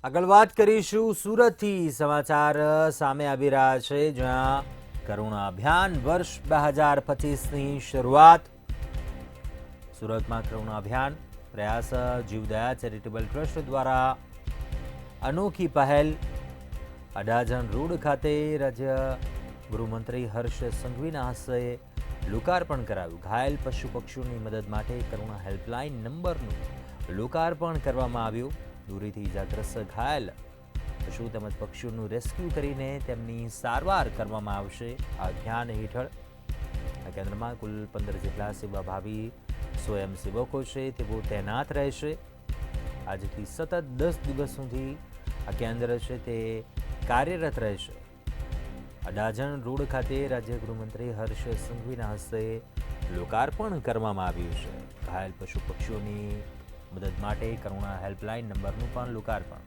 આગળ વાત કરીશું સુરતથી સમાચાર સામે આવી રહ્યા છે, જ્યાં કરુણા અભિયાન વર્ષ 2025ની શરૂઆત. સુરતમાં કરુણા અભિયાન પ્રયાસ જીવદયા ચેરિટેબલ ટ્રસ્ટ દ્વારા અનોખી પહેલ. અડાજણ રોડ ખાતે રાજ્ય ગૃહમંત્રી હર્ષ સંઘવીના હસ્તે લોકાર્પણ કરાયું. ઘાયલ પશુ પક્ષીઓની મદદ માટે કરુણા હેલ્પલાઇન નંબરનું લોકાર્પણ કરવામાં આવ્યું. દૂરીથી ઇજાગ્રસ્ત ઘાયલ પશુ તેમજ પક્ષીઓનું રેસ્ક્યુ કરીને તેમની સારવાર કરવામાં આવશે. આ અભિયાન હેઠળ આ કેન્દ્રમાં કુલ 15 જેટલા સેવાભાવી સ્વયંસેવકો છે તેઓ તૈનાત રહેશે. આજથી સતત 10 દિવસ સુધી આ કેન્દ્ર છે તે કાર્યરત રહેશે. અડાજણ રોડ ખાતે રાજ્ય ગૃહમંત્રી હર્ષ સંઘવીના હસ્તે લોકાર્પણ કરવામાં આવ્યું છે. ઘાયલ પશુ પક્ષીઓની મદદ માટે કરુણા હેલ્પલાઇન નંબરનું પણ લોકાર્પણ.